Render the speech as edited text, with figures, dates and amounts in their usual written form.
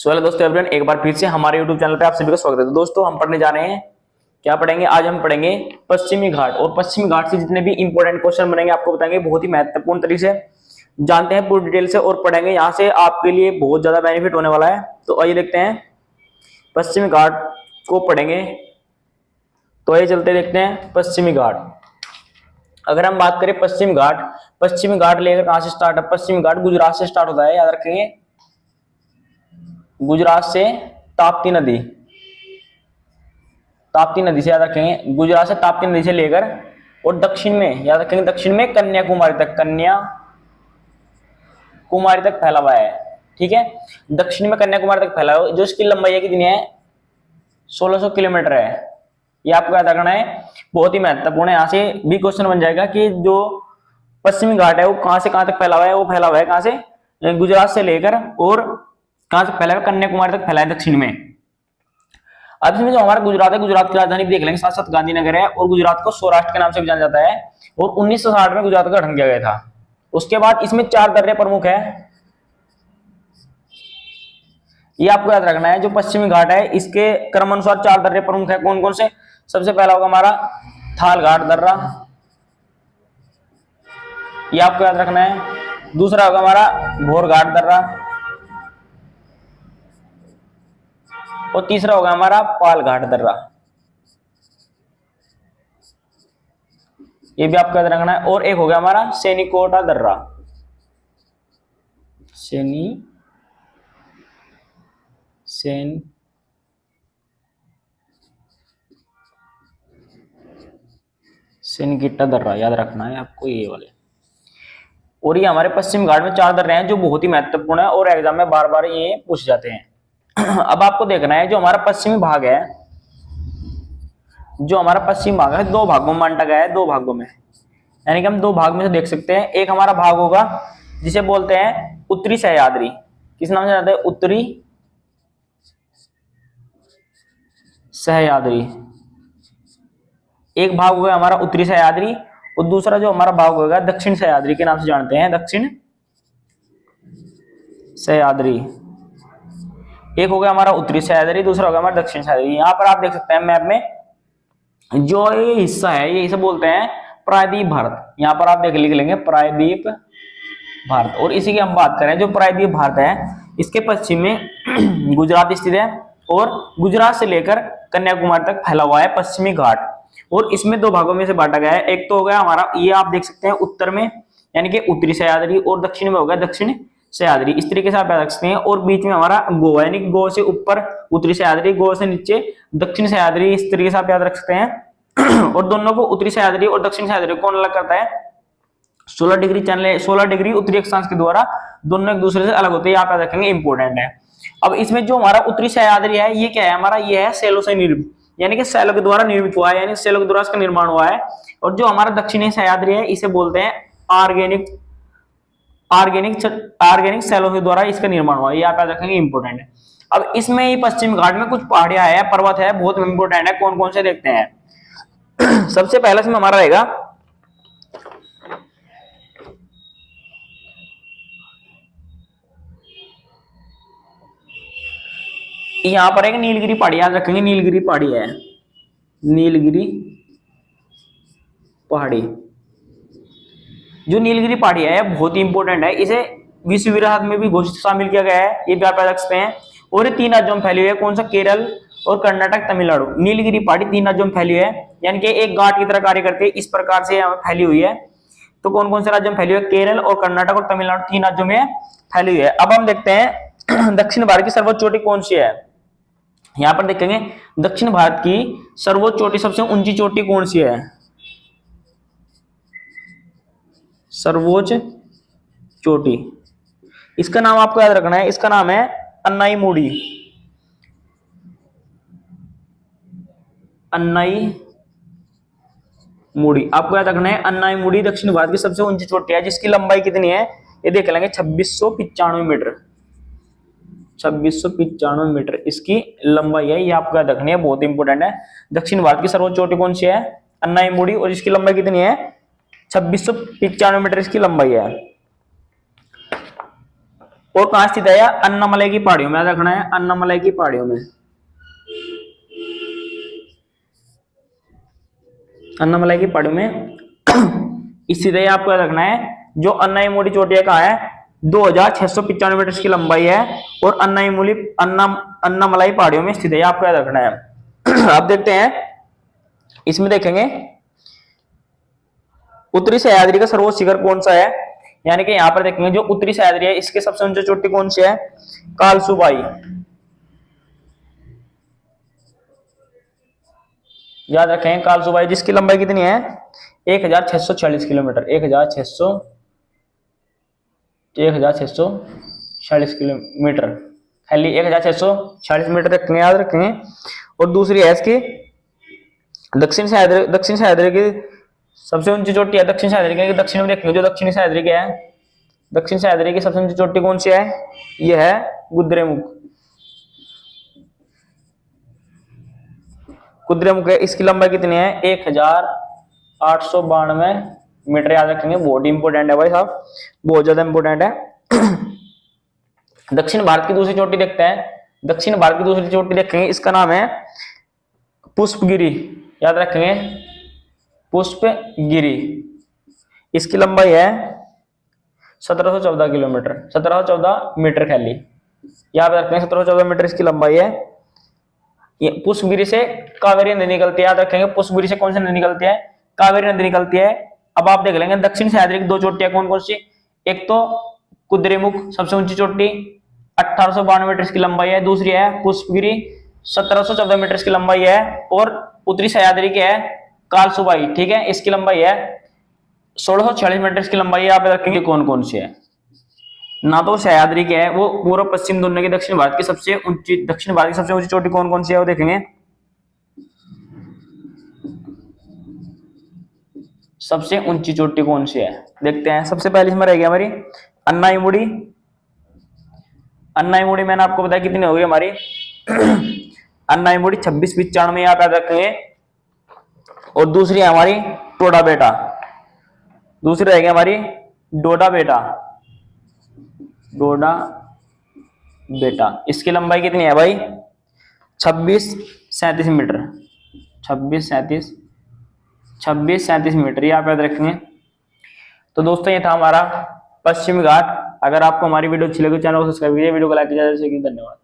Hello दोस्तों everyone, एक बार फिर से हमारे YouTube चैनल पे आप सभी का स्वागत है। तो दोस्तों हम पढ़ने जा रहे हैं, क्या पढ़ेंगे आज? हम पढ़ेंगे पश्चिमी घाट। और पश्चिमी घाट से जितने भी इंपॉर्टेंट क्वेश्चन बनेंगे आपको बताएंगे बहुत ही महत्वपूर्ण तरीके से। जानते हैं पूरी डिटेल से और पढ़ेंगे, यहाँ से आपके लिए बहुत ज्यादा बेनिफिट होने वाला है। तो आइए देखते हैं, पश्चिमी घाट को पढ़ेंगे। तो आइए चलते देखते हैं पश्चिमी घाट। अगर हम बात करें पश्चिमी घाट लेकर कहां से स्टार्ट है? पश्चिमी घाट गुजरात से स्टार्ट होता है, याद रखेंगे। गुजरात से ताप्ती नदी से याद रखेंगे। गुजरात से ताप्ती नदी से लेकर और दक्षिण में याद रखेंगे, दक्षिण में कन्याकुमारी तक फैला हुआ है। ठीक है, दक्षिण में कन्याकुमारी तक फैला हुआ, जो इसकी लंबाई है कितनी है? 1600 किलोमीटर है। ये आपको याद रखना है, बहुत ही महत्वपूर्ण है। यहाँ से भी क्वेश्चन बन जाएगा कि जो पश्चिमी घाट है वो कहां से कहां तक फैला हुआ है? वो फैला हुआ है कहां से? गुजरात से लेकर और कहां तक फैला है? कन्याकुमारी तक फैला है, दक्षिण में। अब इसमें जो हमारा गुजरात है, गुजरात की राजधानी भी देख लेंगे, साथ साथ गांधीनगर है। और गुजरात को सौराष्ट्र के नाम से भी जाना जाता है। और 1960 में गुजरात का गठन किया गया था। उसके बाद इसमें 4 दर्रे प्रमुख है, ये आपको याद रखना है। जो पश्चिमी घाट है इसके क्रमानुसार 4 दर्रे प्रमुख है। कौन कौन से? सबसे पहला होगा हमारा थाल घाट दर्रा, ये आपको याद रखना है। दूसरा होगा हमारा भोर घाट दर्रा, और तीसरा होगा हमारा पाल घाट दर्रा, ये भी आपको याद रखना है। और एक हो गया हमारा सैनिकोटा दर्रा, सैनिकिटा दर्रा, याद रखना है आपको ये वाले। और ये हमारे पश्चिम घाट में 4 दर्रे हैं जो बहुत ही महत्वपूर्ण है और एग्जाम में बार बार ये पूछ जाते हैं। अब आपको देखना है, जो हमारा पश्चिमी भाग है, दो भागों में बांटा गया है, 2 भागों में। यानी कि हम 2 भाग में से देख सकते हैं। एक हमारा भाग होगा जिसे बोलते हैं उत्तरी सह्याद्री। किस नाम से जाता है? उत्तरी सह्याद्री। एक भाग होगा हमारा उत्तरी सह्याद्री, और दूसरा जो हमारा भाग होगा दक्षिण सह्याद्री के नाम से जानते हैं, दक्षिण सह्याद्री। एक हो गया हमारा उत्तरी सह्याद्री, दूसरा होगा हमारा दक्षिण सह्याद्री। यहाँ पर आप देख सकते हैं मैप में, जो ये हिस्सा है ये इसे बोलते हैं प्रायद्वीप भारत। यहाँ पर आप लिख लेंगे प्रायद्वीप भारत। और इसी की हम बात करें, जो प्रायद्वीप भारत है इसके पश्चिम में गुजरात स्थित है, और गुजरात से लेकर कन्याकुमारी तक फैला हुआ है पश्चिमी घाट। और इसमें 2 भागों में से बांटा गया है। एक तो हो गया हमारा, ये आप देख सकते हैं उत्तर में, यानी कि उत्तरी सह्याद्री, और दक्षिण में होगा दक्षिण सह्याद्री। इस तरीके से आप याद रख सकते हैं। और बीच में हमारा गोवा, यानी गो से ऊपर उत्तरी सह्याद्री, गो से नीचे दक्षिण सह्याद्री। इस तरीके से आप याद रख सकते हैं। और दोनों को, उत्तरी सह्याद्री और दक्षिण सह्याद्री कौन अलग करता है? 16 डिग्री चैनल, 16 डिग्री उत्तरी अक्षांश के द्वारा दोनों एक दूसरे से अलग होते हैं। आप याद रखेंगे, इंपॉर्टेंट है। अब इसमें जो हमारा उत्तरी सह्याद्री है ये क्या है हमारा? ये है सैलों से निर्मित, यानी कि सैलों के द्वारा निर्मित हुआ है, यानी सैलों के द्वारा इसका निर्माण हुआ है। और जो हमारा दक्षिणी सह्याद्री है इसे बोलते हैं ऑर्गेनिक सैलों के द्वारा इसका निर्माण हुआ है। ये आप याद रखेंगे, इंपॉर्टेंट है। अब इसमें ही पश्चिम घाट में कुछ पहाड़ियां है, पर्वत है, बहुत इंपॉर्टेंट है। कौन कौन से देखते हैं। सबसे पहला इसमें हमारा रहेगा यहां पर एक नीलगिरी पहाड़ी, याद रखेंगे, नीलगिरी पहाड़ी है, नीलगिरी पहाड़ी। जो नीलगिरी पहाड़ी है बहुत ही इंपॉर्टेंट है, इसे विश्व विरासत में भी घोषित शामिल किया गया है। ये भी आप याद रख सकते हैं। और ये 3 राज्यों में फैली हुई है। कौन सा? केरल और कर्नाटक, तमिलनाडु। नीलगिरी पहाड़ी 3 राज्यों में फैली हुई है, यानी कि एक गांठ की तरह कार्य करती है। इस प्रकार से फैली हुई है। तो कौन कौन से राज्यों में फैली हुई है? केरल और कर्नाटक और तमिलनाडु, 3 राज्यों में फैली हुई है। अब हम देखते हैं दक्षिण भारत की सर्वोच्च चोटी कौन सी है। यहां पर देखेंगे दक्षिण भारत की सर्वोच्च चोटी, सबसे ऊंची चोटी कौन सी है? सर्वोच्च चोटी, इसका नाम आपको याद रखना है। इसका नाम है अन्नाईमुड़ी। आपको याद रखना है, अन्नाईमुड़ी दक्षिण भारत की सबसे ऊंची चोटी है, जिसकी लंबाई कितनी है ये देख लेंगे, 2695 मीटर। 2695 मीटर इसकी लंबाई है, ये आपको याद रखनी है, बहुत इंपॉर्टेंट है। दक्षिण भारत की सर्वोच्च चोटी कौन सी है? अन्नाईमुड़ी, और इसकी लंबाई कितनी है? 2695 मीटर इसकी लंबाई है। और कहां स्थित है? अन्नामलई की पहाड़ियों में याद रखना है, अन्नामलई की पहाड़ियों में, अन्नामलई की पहाड़ियों में स्थित है। आपको याद रखना है जो अन्नाईमुड़ी चोटियां कहाँ है? 2695 मीटर की लंबाई है और अन्नामलई पहाड़ियों में स्थित है, आपको याद रखना है। अब देखते हैं, इसमें देखेंगे उत्तरी सह्याद्री का सर्वोच्च शिखर कौन सा है, यानी कि यहां पर देखेंगे जो उत्तरी सह्याद्री है इसके सबसे ऊंची चोटी कौन सी है? कालसुबाई, याद रखें कालसुबाई, जिसकी लंबाई कितनी है? 1646 किलोमीटर, 1646 किलोमीटर, खाली 1646 मीटर रखेंगे, याद रखेंगे। और दूसरी है इसकी दक्षिण सह्याद्री की सबसे ऊंची चोटी है, दक्षिण सह्याद्री की दक्षिण में देखेंगे जो दक्षिणी सह्याद्री क्या है, दक्षिण सह्याद्री की सबसे ऊंची चोटी कौन सी है? यह है कुद्रेमुख, कुद्रेमुख है, इसकी लंबाई कितनी है? 1892 मीटर, याद रखेंगे, बहुत इंपोर्टेंट है भाई साहब, बहुत ज्यादा इंपोर्टेंट है। दक्षिण भारत की दूसरी चोटी देखते हैं, दक्षिण भारत की दूसरी चोटी देखेंगे, इसका नाम है पुष्पगिरी, याद रखेंगे पुष्पगिरी, इसकी लंबाई है 1714 किलोमीटर, 1714 मीटर खाली, याद रखेंगे 1714 मीटर इसकी लंबाई है। ये पुष्पगिरी से कावेरी नदी निकलती है, याद रखेंगे पुष्पगिरी से कौन सी नदी निकलती है? कावेरी नदी निकलती है। अब आप देख लेंगे दक्षिण सह्याद्री की दो चोटियां कौन कौन सी, एक तो कुद्रेमुख सबसे ऊंची चोटी 1892 मीटर की लंबाई है, दूसरी है पुष्पगिरी 1714 मीटर की लंबाई है, और उत्तरी सह्याद्री की है कालसुबाई, ठीक है, इसकी लंबाई है 1646 मीटर की लंबाई है। आप रखेंगे कौन कौन सी है, ना तो सह्याद्री के है, वो पूर्व पश्चिम दोनों की दक्षिण भारत की सबसे ऊंची चोटी कौन कौन सी है वो देखेंगे। सबसे ऊंची चोटी कौन सी है देखते हैं। सबसे पहले इसमें रहेगी हमारी अन्नाईमुड़ी, अन्नाईमुड़ी मैंने आपको बताया कितनी होगी हमारी अन्नाईमुड़ी 2695 आप याद रखेंगे। और दूसरी है हमारी टोडा बेटा, दूसरी रहेगी हमारी डोडा बेटा, डोडा बेटा, इसकी लंबाई कितनी है भाई? 2637 मीटर, 2637 मीटर, ये आप याद रखेंगे। तो दोस्तों ये था हमारा पश्चिमी घाट। अगर आपको हमारी वीडियो अच्छी लगी तो चैनल को सब्सक्राइब कीजिए, वीडियो को लाइक कीजिए। धन्यवाद।